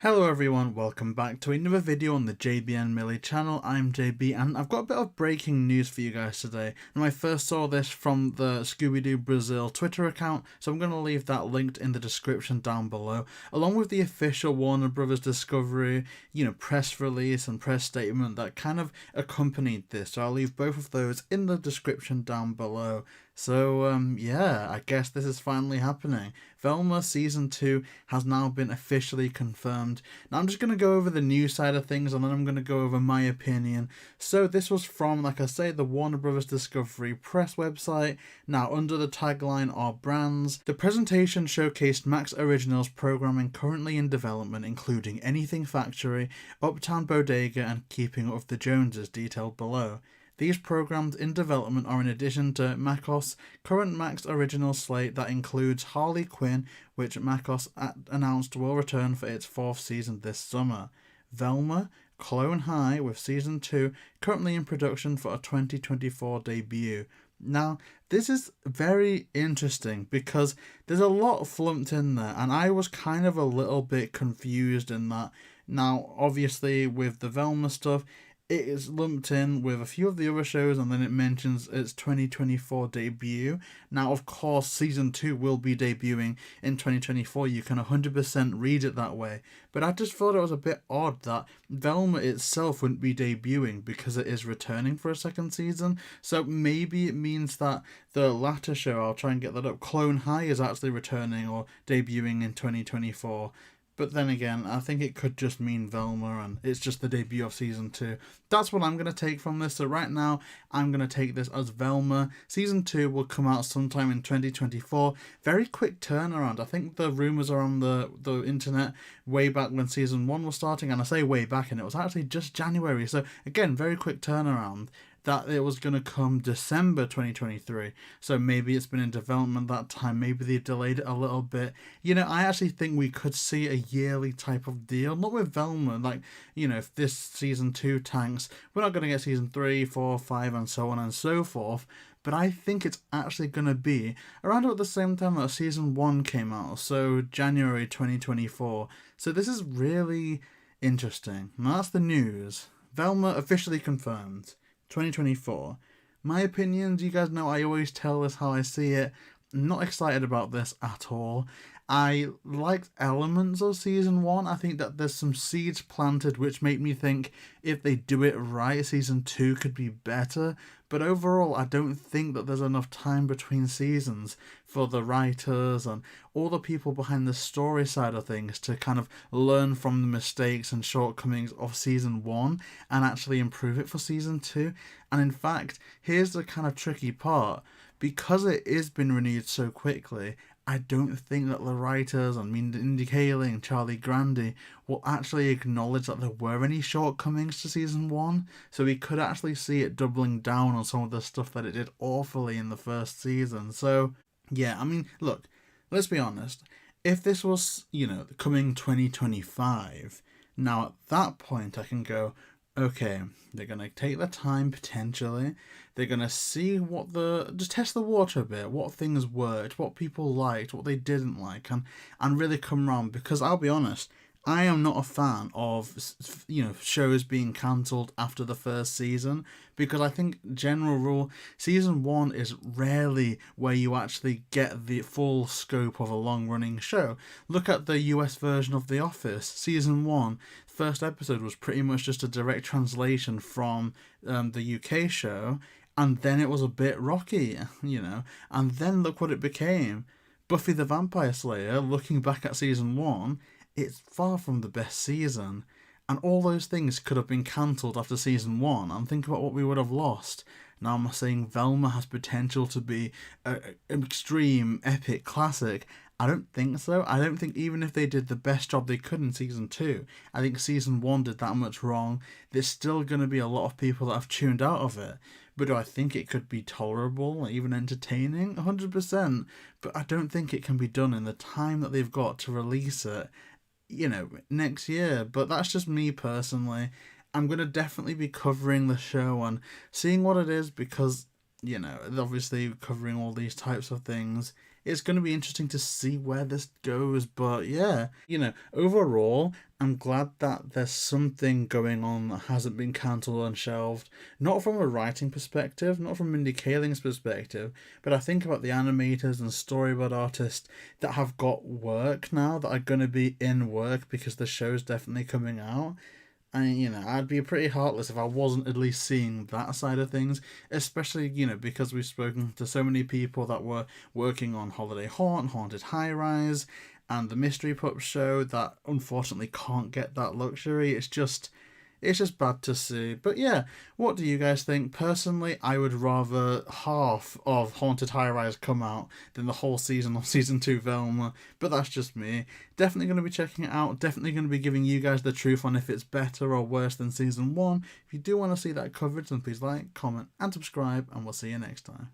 Hello everyone, welcome back to another video on the JayBee Milly channel. I'm JayBee and I've got a bit of breaking news for you guys today. And I first saw this from the Scooby-Doo Brazil Twitter account, so I'm going to leave that linked in the description down below, along with the official Warner Brothers Discovery, press release and press statement that kind of accompanied this. So I'll leave both of those in the description down below. So, yeah, I guess this is finally happening. Velma Season 2 has now been officially confirmed. Now, I'm just going to go over the news side of things and then I'm going to go over my opinion. So, this was from, like I say, the Warner Brothers Discovery Press website. Now, under the tagline are brands. The presentation showcased Max Originals programming currently in development, including Anything Factory, Uptown Bodega, and Keeping Up with the Joneses, detailed below. These programs in development are in addition to Macos' current Max Original slate that includes Harley Quinn, which Macos announced will return for its 4th season this summer. Velma, Clone High with Season 2 currently in production for a 2024 debut. Now, this is very interesting because there's a lot flumped in there and I was kind of a little bit confused in that. Now, obviously with the Velma stuff, it is lumped in with a few of the other shows and then it mentions its 2024 debut. Now, of course, Season 2 will be debuting in 2024. You can 100% read it that way. But I just thought it was a bit odd that Velma itself wouldn't be debuting because it is returning for a 2nd season. So maybe it means that the latter show, I'll try and get that up, Clone High is actually returning or debuting in 2024. But then again, I think it could just mean Velma and it's just the debut of Season 2. That's what I'm going to take from this. So right now, I'm going to take this as Velma. Season 2 will come out sometime in 2024. Very quick turnaround. I think the rumours are on the internet way back when Season 1 was starting. And I say way back and it was actually just January. So again, very quick turnaround. That it was going to come December 2023. So maybe it's been in development that time. Maybe they delayed it a little bit. I actually think we could see a yearly type of deal. Not with Velma. Like, if this Season 2 tanks, we're not going to get Season 3, 4, 5 and so on and so forth. But I think it's actually going to be around about the same time that Season 1 came out. So January 2024. So this is really interesting. And that's the news. Velma officially confirmed. 2024. My opinions, you guys know I always tell this how I see it. I'm not excited about this at all. I liked elements of Season 1. I think that there's some seeds planted which make me think if they do it right, Season 2 could be better. But overall, I don't think that there's enough time between seasons for the writers and all the people behind the story side of things to kind of learn from the mistakes and shortcomings of Season 1 and actually improve it for Season 2. And in fact, here's the kind of tricky part. Because it is been renewed so quickly, I don't think that the writers and Mindy Kaling and Charlie Grandi will actually acknowledge that there were any shortcomings to Season 1. So we could actually see it doubling down on some of the stuff that it did awfully in the 1st season. So, yeah, I mean, look, let's be honest. If this was, coming 2025, now at that point I can go, okay, they're going to take the time potentially. They're going to see just test the water a bit, what things worked, what people liked, what they didn't like, and really come around. Because I'll be honest, I am not a fan of, shows being cancelled after the 1st season. Because I think, general rule, Season 1 is rarely where you actually get the full scope of a long-running show. Look at the US version of The Office. Season 1, first episode was pretty much just a direct translation from the UK show. And then it was a bit rocky, And then look what it became. Buffy the Vampire Slayer, looking back at Season 1, it's far from the best season. And all those things could have been cancelled after Season 1. And think about what we would have lost. Now I'm saying Velma has potential to be an extreme, epic classic. I don't think so. I don't think even if they did the best job they could in Season 2, I think Season 1 did that much wrong. There's still going to be a lot of people that have tuned out of it. But do I think it could be tolerable, even entertaining? 100%. But I don't think it can be done in the time that they've got to release it, next year. But that's just me personally. I'm going to definitely be covering the show and seeing what it is because, obviously covering all these types of things, it's going to be interesting to see where this goes. But yeah, overall, I'm glad that there's something going on that hasn't been cancelled and shelved. Not from a writing perspective, not from Mindy Kaling's perspective, but I think about the animators and storyboard artists that have got work now, that are going to be in work because the show's definitely coming out. And, I'd be pretty heartless if I wasn't at least seeing that side of things, especially, because we've spoken to so many people that were working on Holiday Haunt, Haunted High Rise, and the Mystery Pup show that unfortunately can't get that luxury. It's just bad to see. But yeah, what do you guys think? Personally, I would rather half of Haunted High Rise come out than the whole season of season 2 Velma. But that's just me. Definitely going to be checking it out. Definitely going to be giving you guys the truth on if it's better or worse than season 1. If you do want to see that coverage, then please like, comment, and subscribe, and we'll see you next time.